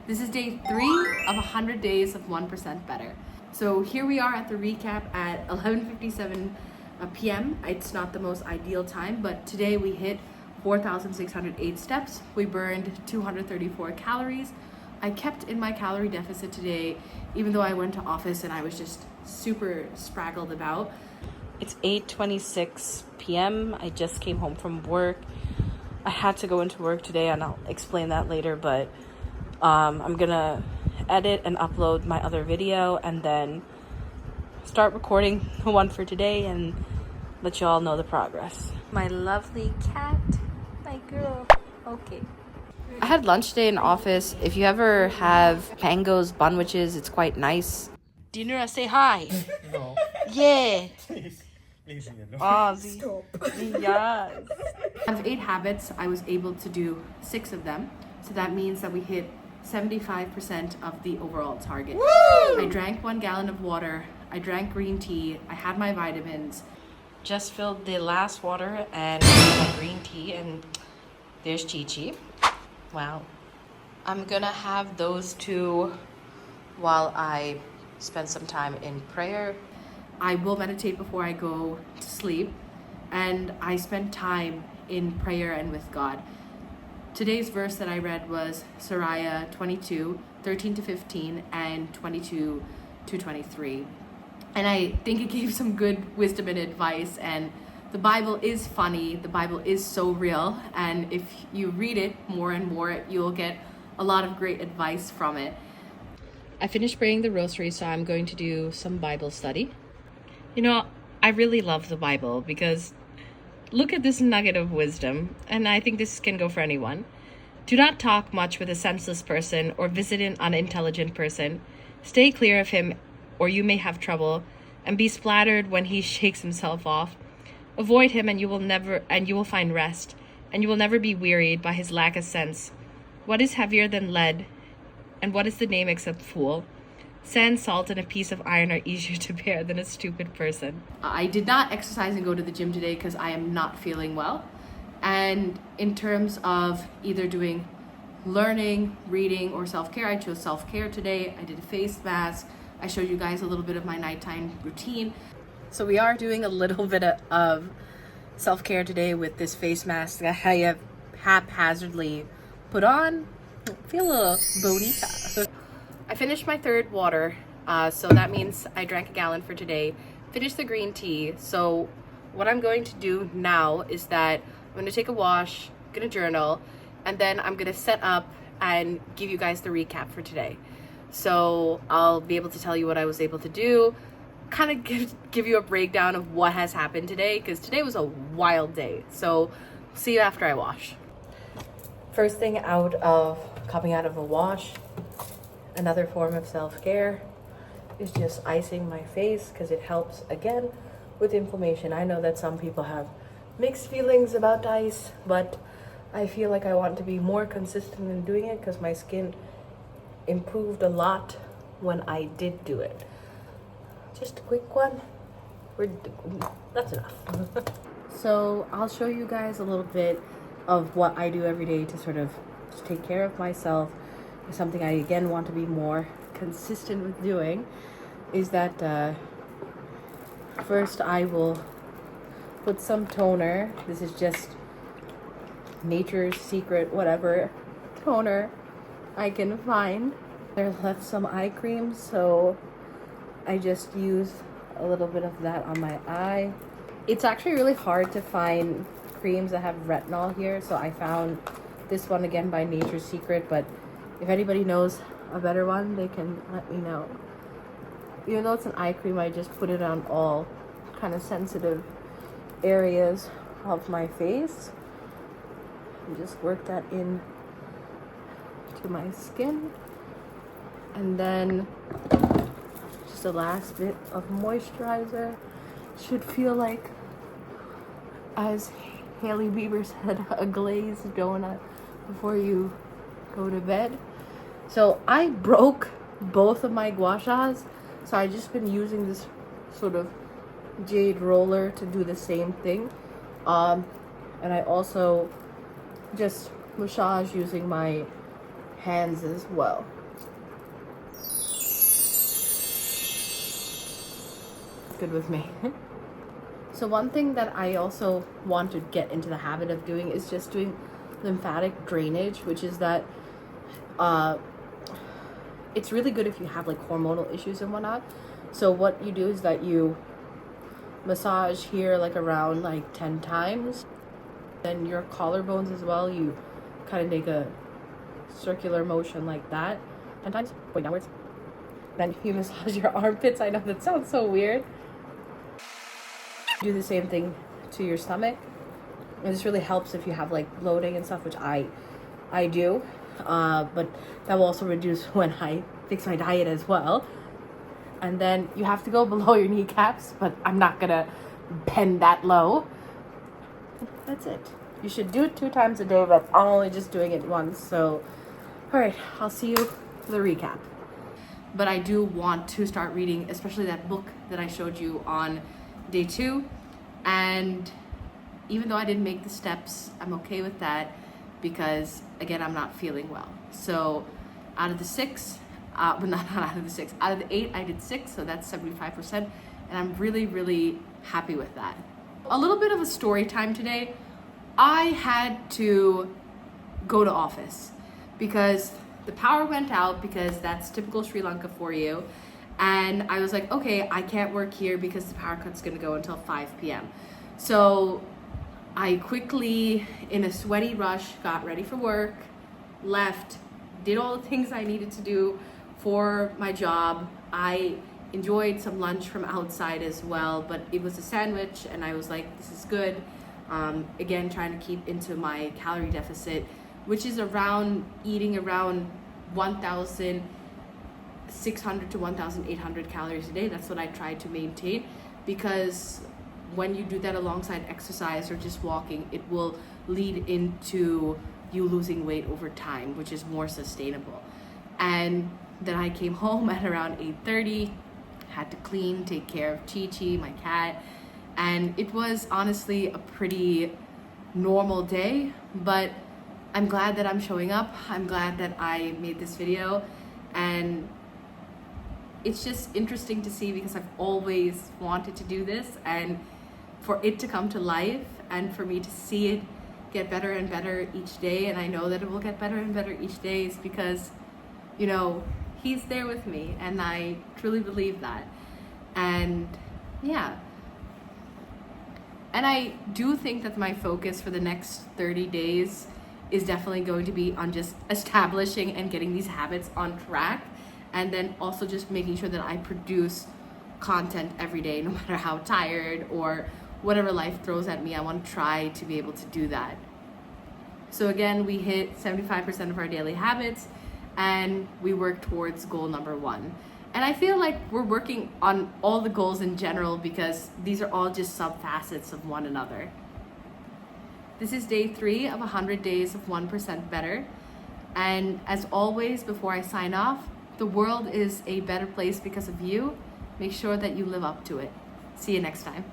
This is day 3 of 100 days of 1% better. So here we are at the recap at 11:57 p.m. It's not the most ideal time, but today we hit 4,608 steps. We burned 234 calories. I kept in my calorie deficit today, even though I went to office and I was just super spraggled about. It's 8:26 p.m. I just came home from work. I had to go into work today and I'll explain that later, but I'm gonna edit and upload my other video and then start recording the one for today and let you all know the progress. My lovely cat, my girl. Okay. I had lunch today in office. If you ever have Pango's Bunwiches, it's quite nice. Dinner, say hi. No. Yeah. Please. Please, no. Oh, stop. Yes. Out of 8 habits, I was able to do 6 of them. So that means that we hit 75% of the overall target. Woo! I drank 1 gallon of water. I drank green tea. I had my vitamins. Just filled the last water and my green tea, and there's Chi-Chi. Wow. I'm gonna have those 2 while I spend some time in prayer. I will meditate before I go to sleep, and I spend time in prayer and with God. Today's verse that I read was Sirach 22:13-15 and 22-23. And I think it gave some good wisdom and advice, and the Bible is funny, the Bible is so real, and if you read it more and more, you'll get a lot of great advice from it. I finished praying the rosary, so I'm going to do some Bible study. You know, I really love the Bible because look at this nugget of wisdom, and I think this can go for anyone. Do not talk much with a senseless person or visit an unintelligent person. Stay clear of him, or you may have trouble, and be splattered when he shakes himself off. Avoid him, and you will find rest, and you will never be wearied by his lack of sense. What is heavier than lead, and what is the name except fool? Sand, salt, and a piece of iron are easier to bear than a stupid person. I did not exercise and go to the gym today because I am not feeling well. And in terms of either doing learning, reading, or self-care, I chose self-care today. I did a face mask. I showed you guys a little bit of my nighttime routine. So we are doing a little bit of self-care today with this face mask that I have haphazardly put on. Feel a little bonita. I finished my 3rd water, so that means I drank 1 gallon for today. Finished the green tea. So what I'm going to do now is that I'm going to take a wash, going to journal, and then I'm going to set up and give you guys the recap for today. So I'll be able to tell you what I was able to do, kind of give you a breakdown of what has happened today, because today was a wild day. So see you after I wash. First thing coming out of a wash, another form of self-care is just icing my face because it helps again with inflammation. I know that some people have mixed feelings about ice, but I feel like I want to be more consistent in doing it because my skin improved a lot when I did do it. Just a quick one. That's enough. So I'll show you guys a little bit of what I do every day to sort of just take care of myself. Something I again want to be more consistent with doing is that first I will put some toner. This is just Nature's Secret whatever toner I can find. I left some eye cream, so I just use a little bit of that on my eye. It's actually really hard to find creams that have retinol here, so I found this one again by Nature's Secret, but if anybody knows a better one, they can let me know. Even though it's an eye cream, I just put it on all kind of sensitive areas of my face. And just work that in to my skin. And then just the last bit of moisturizer. Should feel like, as Hailey Bieber said, a glazed donut before you go to bed. So I broke both of my gua shas, so I've just been using this sort of jade roller to do the same thing. And I also just massage using my hands as well. good with me. So one thing that I also want to get into the habit of doing is just doing lymphatic drainage, which is that it's really good if you have like hormonal issues and whatnot. So what you do is that you massage here like around like 10 times. Then your collarbones as well, you kind of make a circular motion like that 10 times, going downwards. Then you massage your armpits. I know that sounds so weird. Do the same thing to your stomach. And this really helps if you have like bloating and stuff, which I do. But that will also reduce when I fix my diet as well. And then you have to go below your kneecaps, but I'm not gonna bend that low. That's it. You should do it 2 times a day, but I'm only just doing it once. So, all right, I'll see you for the recap. But I do want to start reading, especially that book that I showed you on day 2. And even though I didn't make the steps, I'm okay with that because, again, I'm not feeling well. So out of the 6, well, not out of the 6, out of the 8, I did 6, so that's 75%. And I'm really, really happy with that. A little bit of a story time today. I had to go to office because the power went out, because that's typical Sri Lanka for you. And I was like, okay, I can't work here because the power cut's gonna go until 5 p.m. So I quickly, in a sweaty rush, got ready for work, left, did all the things I needed to do for my job. I enjoyed some lunch from outside as well, but it was a sandwich and I was like, this is good. Again, trying to keep into my calorie deficit, which is eating around 1,600 to 1,800 calories a day. That's what I try to maintain, because when you do that alongside exercise or just walking, it will lead into you losing weight over time, which is more sustainable. And then I came home at around 8:30, had to clean, take care of Chi-Chi, my cat, and it was honestly a pretty normal day, but I'm glad that I'm showing up. I'm glad that I made this video, and it's just interesting to see because I've always wanted to do this, and for it to come to life and for me to see it get better and better each day, and I know that it will get better and better each day, is because, you know, he's there with me, and I truly believe that. And yeah. And I do think that my focus for the next 30 days is definitely going to be on just establishing and getting these habits on track, and then also just making sure that I produce content every day, no matter how tired or whatever life throws at me. I want to try to be able to do that. So again, we hit 75% of our daily habits, and we work towards goal number 1. And I feel like we're working on all the goals in general because these are all just sub-facets of one another. This is day 3 of 100 days of 1% better. And as always, before I sign off, the world is a better place because of you. Make sure that you live up to it. See you next time.